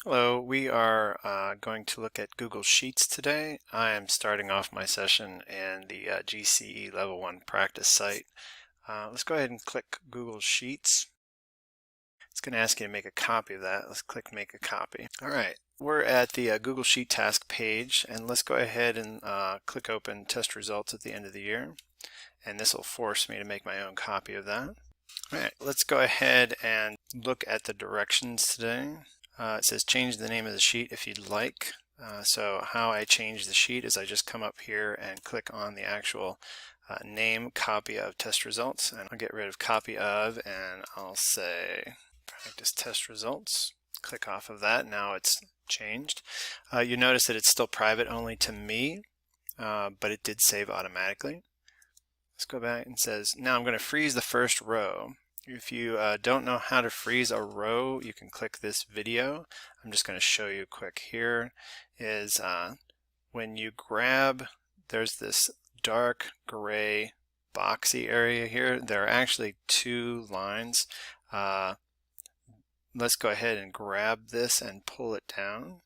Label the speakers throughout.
Speaker 1: Hello, we are going to look at Google Sheets today. I am starting off my session in the GCE Level 1 practice site. Let's go ahead and click Google Sheets. It's going to ask you to make a copy of that. Let's click Make a Copy. All right, we're at the Google Sheet task page, and let's go ahead and click Open Test Results at the end of the year. And this will force me to make my own copy of that. All right, let's go ahead and look at the directions today. It says change the name of the sheet if you'd like. So how I change the sheet is I just come up here and click on the actual name copy of test results, and I'll get rid of copy of, and I'll say practice test results. Click off of that. Now it's changed. You notice that it's still private only to me, but it did save automatically. Let's go back and says now I'm going to freeze the first row. If you don't know how to freeze a row, you can click this video. I'm just going to show you quick here. Is when you grab, there's this dark gray boxy area here. There are actually two lines. Let's go ahead and grab this and pull it down.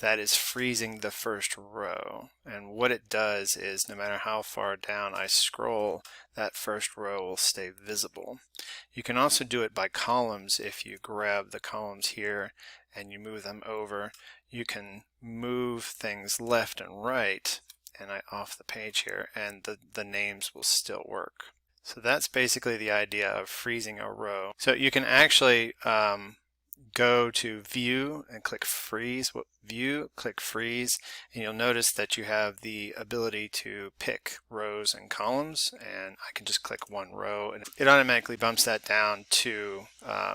Speaker 1: That is freezing the first row, and what it does is no matter how far down I scroll, that first row will stay visible. You can also do it by columns. If you grab the columns here and you move them over, you can move things left and right and off the page here, and the names will still work. So that's basically the idea of freezing a row. So you can actually go to view and click freeze. View, click freeze, and you'll notice that you have the ability to pick rows and columns, and I can just click one row and it automatically bumps that down to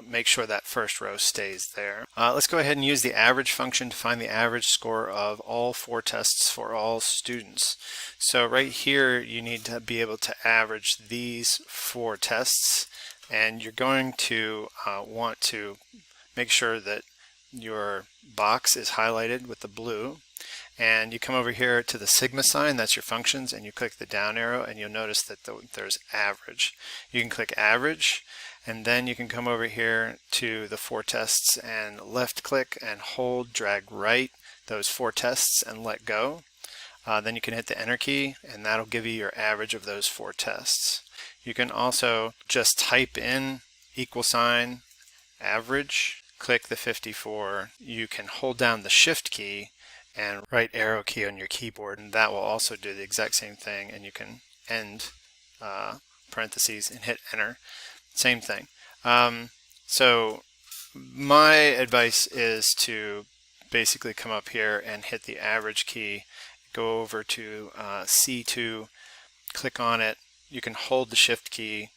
Speaker 1: make sure that first row stays there. Let's go ahead and use the average function to find the average score of all 4 tests for all students. So right here you need to be able to average these 4 tests, and you're going to want to make sure that your box is highlighted with the blue, and you come over here to the sigma sign, that's your functions, and you click the down arrow, and you'll notice that there's average. You can click average, and then you can come over here to the 4 tests and left click and hold, drag right those 4 tests and let go. Then you can hit the enter key, and that'll give you your average of those 4 tests. You can also just type in =, average, click the 54. You can hold down the shift key and right arrow key on your keyboard, and that will also do the exact same thing, and you can end parentheses and hit enter. Same thing. So my advice is to basically come up here and hit the average key, go over to C2, click on it. You can hold the shift key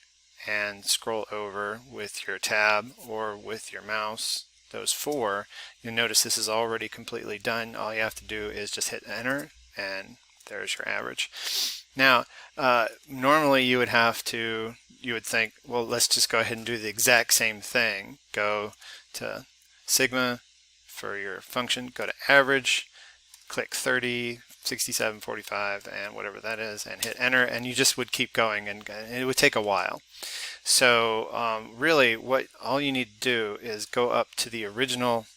Speaker 1: and scroll over with your tab or with your mouse, those 4. You'll notice this is already completely done. All you have to do is just hit enter, and there's your average. Now, normally you would think, well, let's just go ahead and do the exact same thing. Go to sigma for your function, go to average, click 30, 67, 45, and whatever that is, and hit enter, and you just would keep going, and it would take a while. So really all you need to do is go up to the original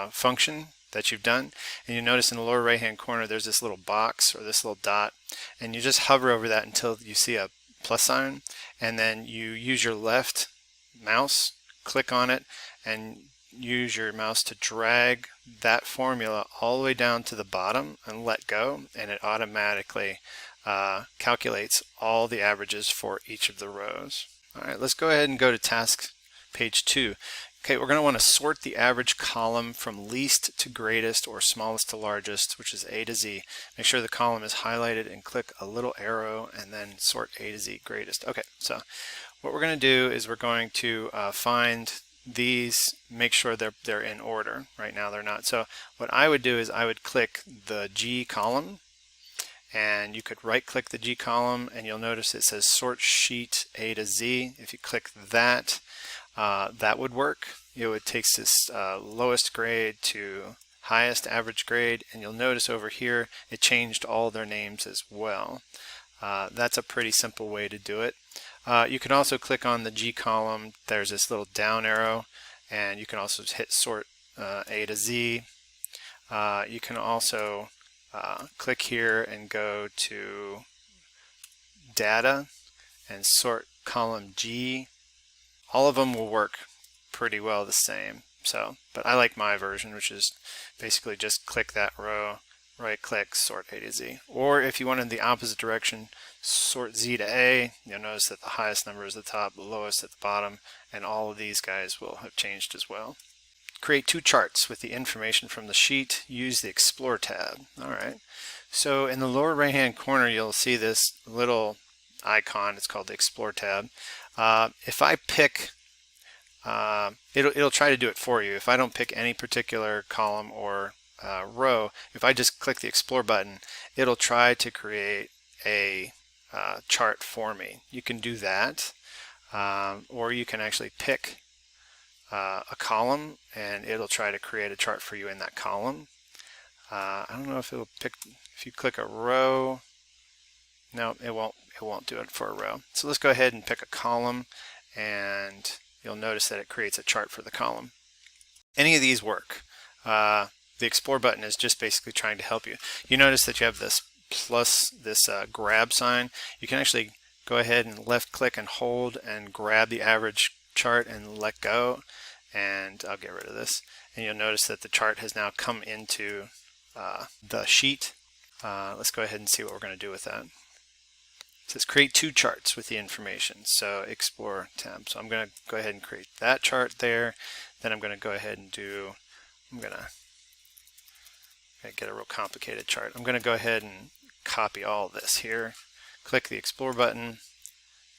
Speaker 1: function that you've done, and you notice in the lower right hand corner there's this little box or this little dot, and you just hover over that until you see a plus sign, and then you use your left mouse, click on it, and use your mouse to drag that formula all the way down to the bottom and let go, and it automatically calculates all the averages for each of the rows. All right, let's go ahead and go to task page 2. Okay, we're going to want to sort the average column from least to greatest or smallest to largest, which is A to Z. Make sure the column is highlighted and click a little arrow and then sort A to Z greatest. Okay, so what we're going to do is we're going to find these, make sure they're in order. Right now they're not. So what I would do is I would click the G column, and you could right click the G column, and you'll notice it says sort sheet A to Z. If you click that, that would work. It would take this lowest grade to highest average grade, and you'll notice over here it changed all their names as well. That's a pretty simple way to do it. You can also click on the G column. There's this little down arrow, and you can also hit sort A to Z. You can also click here and go to data and sort column G. All of them will work pretty well the same. So, but I like my version, which is basically just click that row, right click, sort A to Z. Or if you wanted the opposite direction, sort Z to A, you'll notice that the highest number is at the top, the lowest at the bottom, and all of these guys will have changed as well. Create two charts with the information from the sheet. Use the Explore tab. Alright, so in the lower right hand corner you'll see this little icon. It's called the Explore tab. If I pick it'll try to do it for you. If I don't pick any particular column or row, if I just click the Explore button, it'll try to create a chart for me. You can do that, or you can actually pick a column and it'll try to create a chart for you in that column. I don't know if it'll pick, if you click a row, no, it won't do it for a row. So let's go ahead and pick a column, and you'll notice that it creates a chart for the column. Any of these work. The Explore button is just basically trying to help you. You notice that you have this plus, this grab sign. You can actually go ahead and left click and hold and grab the average chart and let go, and I'll get rid of this, and you'll notice that the chart has now come into the sheet. Let's go ahead and see what we're going to do with that. It says create two charts with the information, so Explore tab. So I'm going to go ahead and create that chart there. Then I'm going to go ahead and do, I'm going to get a real complicated chart. I'm going to go ahead and copy all of this here, click the Explore button,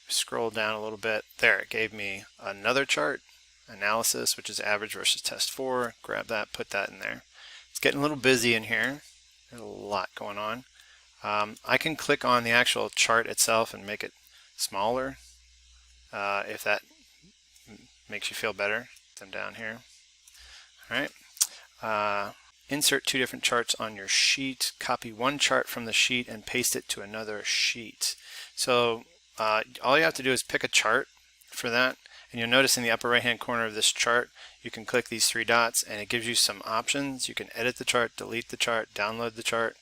Speaker 1: scroll down a little bit. There, it gave me another chart, analysis, which is average versus test 4. Grab that, put that in there. It's getting a little busy in here. There's a lot going on. I can click on the actual chart itself and make it smaller if that makes you feel better. Them down here. All right. Insert two different charts on your sheet. Copy one chart from the sheet and paste it to another sheet. So all you have to do is pick a chart for that, and you'll notice in the upper right hand corner of this chart you can click these three dots and it gives you some options. You can edit the chart, delete the chart, download the chart,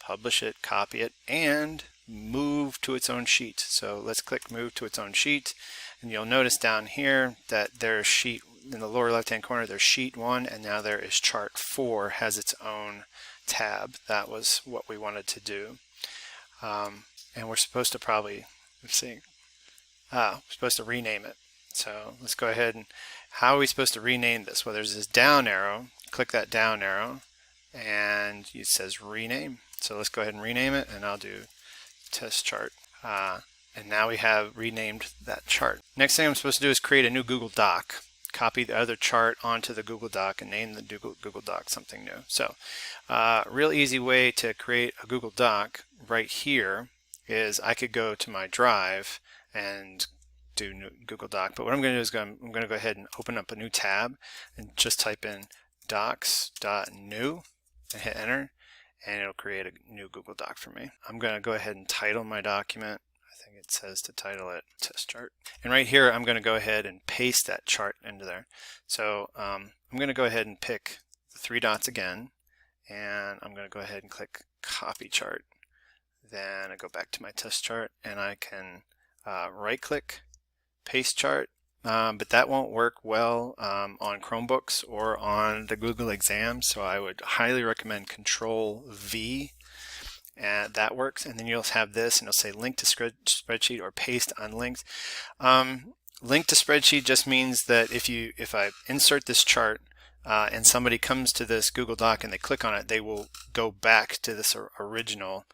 Speaker 1: publish it, copy it, and move to its own sheet. So let's click move to its own sheet, and you'll notice down here that there's sheet in the lower left hand corner, there's sheet 1, and now there is chart 4 has its own tab. That was what we wanted to do. And we're supposed to probably, let's see, we're supposed to rename it. So let's go ahead and, how are we supposed to rename this? Well, there's this down arrow, click that down arrow, and it says rename. So let's go ahead and rename it, and I'll do test chart. And now we have renamed that chart. Next thing I'm supposed to do is create a new Google Doc. Copy the other chart onto the Google Doc and name the Google Doc something new. So real easy way to create a Google Doc right here is I could go to my drive and do new Google Doc. But what I'm going to do is I'm going to go ahead and open up a new tab and just type in docs.new and hit enter, and it'll create a new Google Doc for me. I'm going to go ahead and title my document. I think it says to title it test chart. And right here I'm going to go ahead and paste that chart into there. So I'm going to go ahead and pick the three dots again, and I'm going to go ahead and click copy chart. Then I go back to my test chart, and I can right click, paste chart, but that won't work well on Chromebooks or on the Google exam, so I would highly recommend Control V, and that works. And then you'll have this, and it'll say link to spreadsheet or paste unlinked. Link to spreadsheet just means that if I insert this chart and somebody comes to this Google Doc and they click on it, they will go back to this original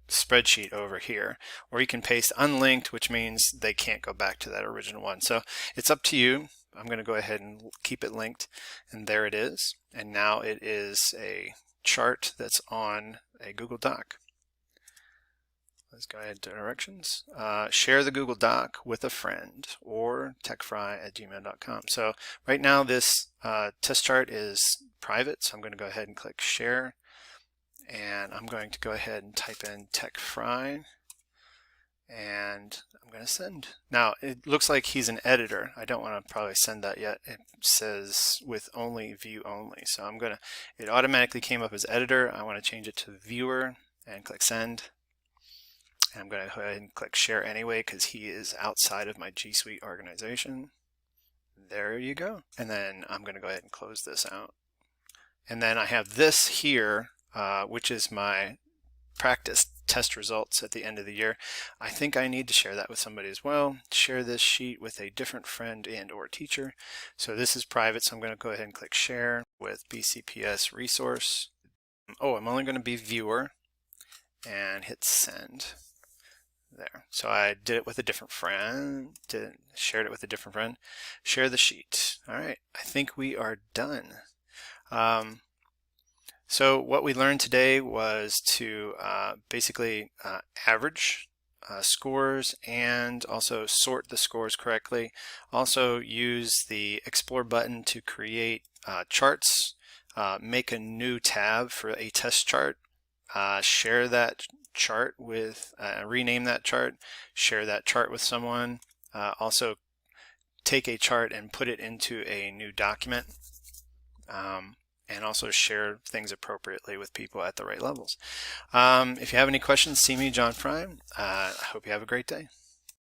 Speaker 1: spreadsheet over here. Or you can paste unlinked, which means they can't go back to that original one. So it's up to you. I'm going to go ahead and keep it linked, and there it is. And now it is a chart that's on a Google Doc. Let's go ahead to directions. Share the Google Doc with a friend or techfry@gmail.com. So right now this test chart is private, so I'm going to go ahead and click share, and I'm going to go ahead and type in TechFry, and I'm going to send. Now it looks like he's an editor. I don't want to probably send that yet. It says with only view only. So I'm going to, it automatically came up as editor. I want to change it to viewer and click send. And I'm going to go ahead and click share anyway because he is outside of my G Suite organization. There you go. And then I'm going to go ahead and close this out. And then I have this here, which is my practice test results at the end of the year. I think I need to share that with somebody as well. Share this sheet with a different friend and or teacher. So this is private, so I'm going to go ahead and click share with BCPS resource. Oh, I'm only going to be viewer and hit send. There. So I did it with a different friend, shared it with a different friend. Share the sheet. All right, I think we are done. So what we learned today was to basically average scores and also sort the scores correctly. Also use the Explore button to create charts, make a new tab for a test chart, share that chart with, rename that chart, share that chart with someone, also take a chart and put it into a new document. And also share things appropriately with people at the right levels. If you have any questions, see me, John Fry. I hope you have a great day.